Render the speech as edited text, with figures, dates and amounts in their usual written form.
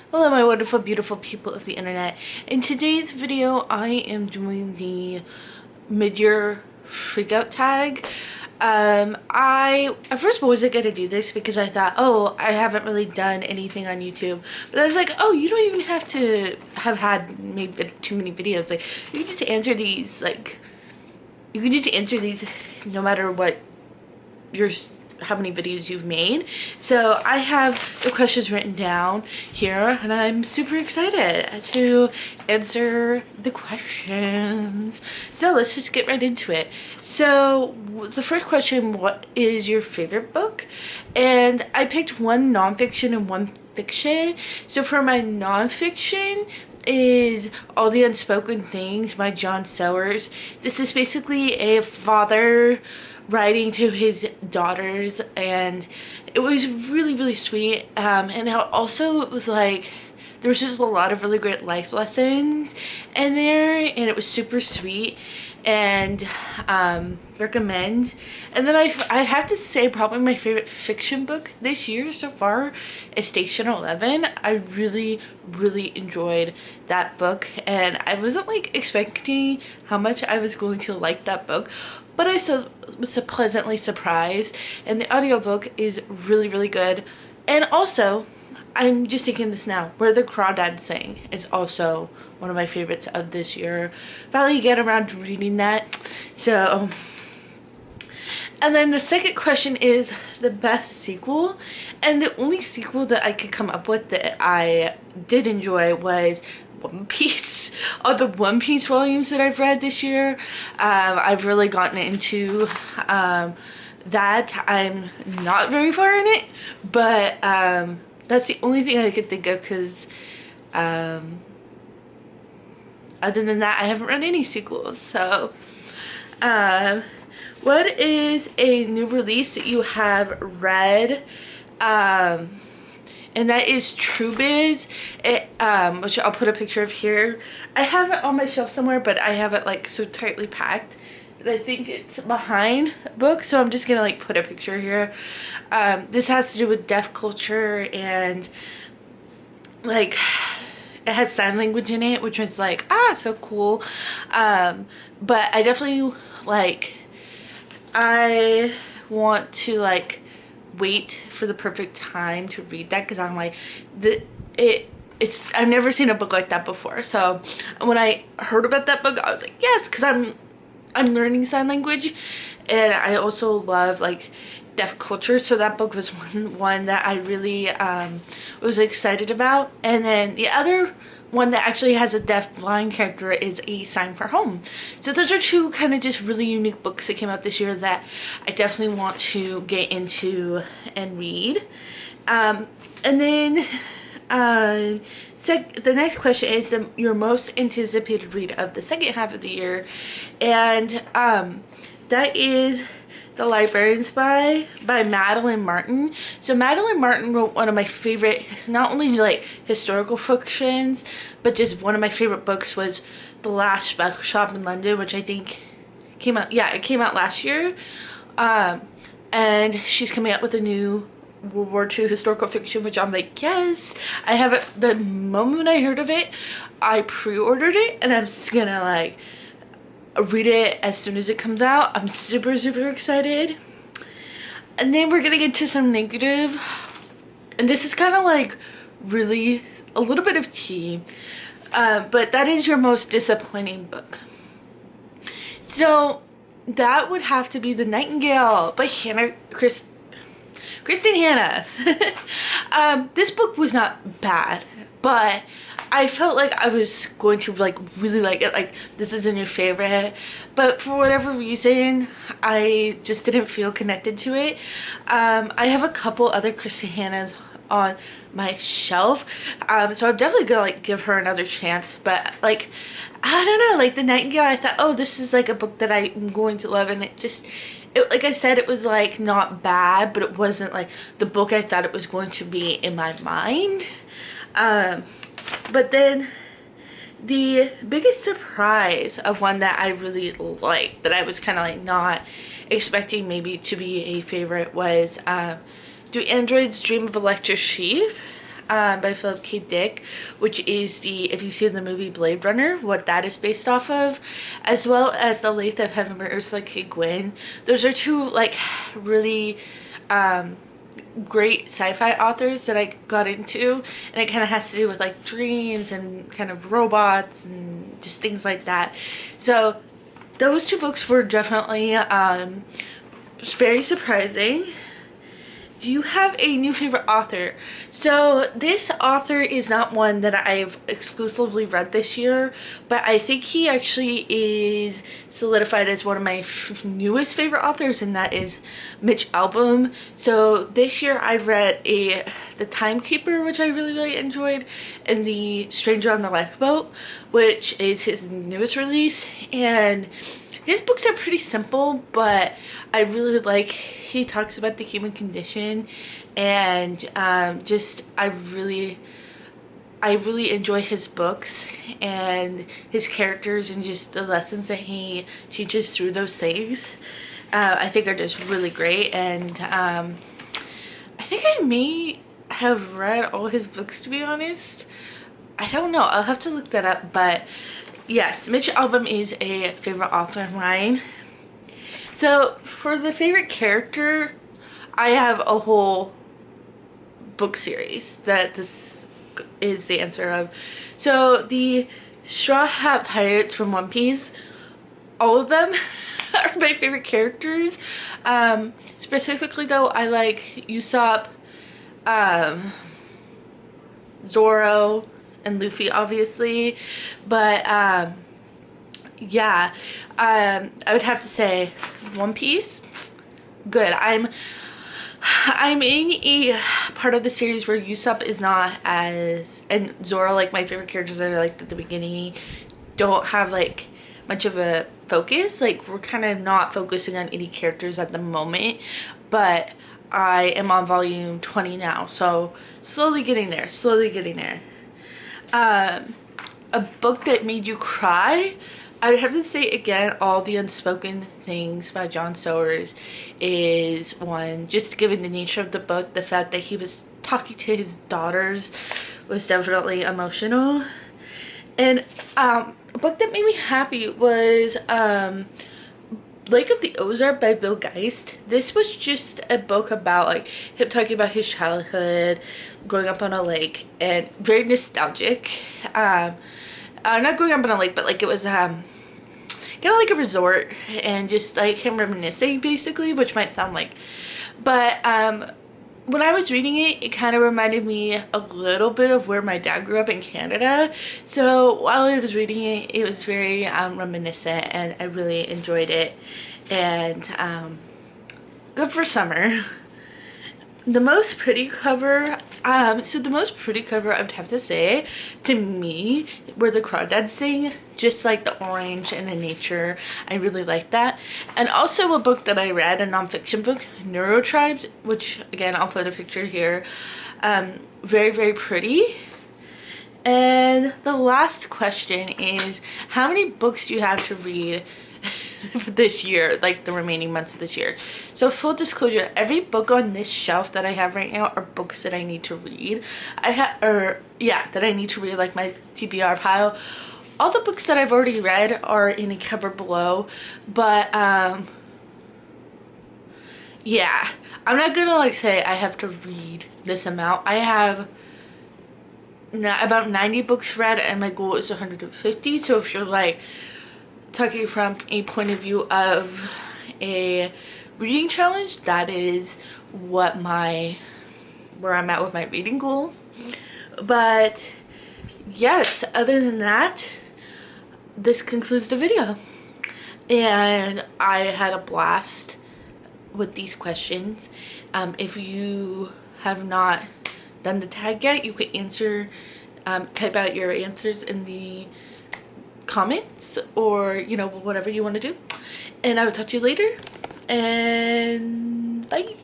Hello my wonderful beautiful people of the internet. In today's video I am doing the Midyear Freakout Tag. I at first wasn't gonna do this because I thought, oh, I haven't really done anything on YouTube, but I was like, oh, you don't even have to have had maybe too many videos. Like, you can just answer these, no matter what your how many videos you've made. So I have the questions written down here and I'm super excited to answer the questions. So let's just get right into it. So the first question, what is your favorite book? And I picked one nonfiction and one fiction. So for my nonfiction is All the Unspoken Things by John Sowers. This is basically a father writing to his daughters, and it was really sweet. And also it was like there was just a lot of really great life lessons in there, and it was super sweet and recommend. And then I'd have to say probably my favorite fiction book this year so far is Station 11. I really enjoyed that book, and I wasn't like expecting how much I was going to like that book, but I still was pleasantly surprised. And the audiobook is really good. And also, I'm just thinking this now, Where the Crawdads Sing is also one of my favorites of this year. Finally get around to reading that. So, and then the second question is the best sequel. And the only sequel that I could come up with that I did enjoy was One Piece. All the One Piece volumes that I've read this year, I've really gotten into that. I'm not very far in it, but that's the only thing I could think of, because other than that I haven't read any sequels. So what is a new release that you have read? And that is True Biz, which I'll put a picture of here. I have it on my shelf somewhere, but I have it like so tightly packed that I think it's behind a book, so I'm just gonna like put a picture here. This has to do with deaf culture, and like it has sign language in it, which was like, so cool. But I definitely I want to wait for the perfect time to read that, because I'm like, I've never seen a book like that before. So when I heard about that book, I was like, yes, because I'm learning sign language, and I also love deaf culture. So that book was one that I really was excited about. And then the other one that actually has a deaf blind character is A Sign for Home. So those are two kind of just really unique books that came out this year that I definitely want to get into and read. And then the next question is your most anticipated read of the second half of the year, and that is The Librarian Spy by Madeline Martin. So Madeline Martin wrote one of my favorite, not only historical fictions, but just one of my favorite books was The Last Shop in London, which I think came out, it came out last year. And she's coming out with a new World War II historical fiction, which I'm like, yes. I have it. The moment I heard of it, I pre-ordered it, and I'm just gonna read it as soon as it comes out. I'm super excited. And then we're gonna get to some negative, and this is kind of really a little bit of tea, but that is your most disappointing book. So that would have to be The Nightingale by Kristen Hanna. This book was not bad, but I felt like I was going to really like it. This is a new favorite, but for whatever reason I just didn't feel connected to it. I have a couple other Kristen Hannas on my shelf, so I'm definitely gonna give her another chance. But I don't know, The Nightingale, I thought, oh, this is a book that I'm going to love, and it just, like I said, it was not bad, but it wasn't the book I thought it was going to be in my mind. But then the biggest surprise of one that I really liked, that I was kind of not expecting maybe to be a favorite, was Do Androids Dream of Electric Sheep? by Philip K. Dick, which is if you've seen the movie Blade Runner, what that is based off of, as well as The Lathe of Heaven by Ursula K. Guin. Those are two like really great sci-fi authors that I got into, and it kind of has to do with like dreams and kind of robots and just things like that. So those two books were definitely very surprising. Do you have a new favorite author? So this author is not one that I've exclusively read this year, but I think he actually is solidified as one of my newest favorite authors, and that is Mitch Albom. So this year I read The Timekeeper, which I really enjoyed, and The Stranger on the Lifeboat, which is his newest release. And his books are pretty simple, but I really like, he talks about the human condition, and I really enjoy his books and his characters and just the lessons that he teaches through those things. I think are just really great, and I think I may have read all his books, to be honest. I don't know, I'll have to look that up, but yes, Mitch Albom is a favorite author of mine. So for the favorite character, I have a whole book series that this is the answer of. So the Straw Hat Pirates from One Piece, all of them are my favorite characters. Specifically though, I like Usopp, Zoro, and Luffy obviously, but yeah, I would have to say One Piece, good. I'm in a part of the series where Usopp is not as, and Zoro, like my favorite characters are like at the beginning, don't have like much of a focus. Like we're kind of not focusing on any characters at the moment, but I am on volume 20 now, so slowly getting there, A book that made you cry, I would have to say again, All the Unspoken Things by John Sowers is one. Just given the nature of the book, the fact that he was talking to his daughters was definitely emotional. And a book that made me happy was Lake of the Ozark by Bill Geist. This was just a book about like him talking about his childhood, growing up on a lake, and very nostalgic. Not growing up on a lake, but like it was kind of like a resort, and just like him reminiscing basically, which might sound like, but when I was reading it, it kind of reminded me a little bit of where my dad grew up in Canada. So while I was reading it, it was very reminiscent, and I really enjoyed it, and good for summer. The most pretty cover, so the most pretty cover I would have to say to me were the crawdads sing, just like the orange and the nature. I really like that. And also a book that I read, a nonfiction book, Neurotribes, which again I'll put a picture here. Very pretty. And the last question is, how many books do you have to read this year, like the remaining months of this year? So full disclosure, every book on this shelf that I have right now are books that I need to read. That I need to read, like my TBR pile. All the books that I've already read are in a cover below, but yeah, I'm not gonna like say I have to read this amount. I have about 90 books read, and my goal is 150. So if you're like talking from a point of view of a reading challenge, that is where I'm at with my reading goal. But yes, other than that, this concludes the video, and I had a blast with these questions. If you have not done the tag yet, you can answer, type out your answers in the comments, or you know, whatever you want to do, and I will talk to you later, and bye.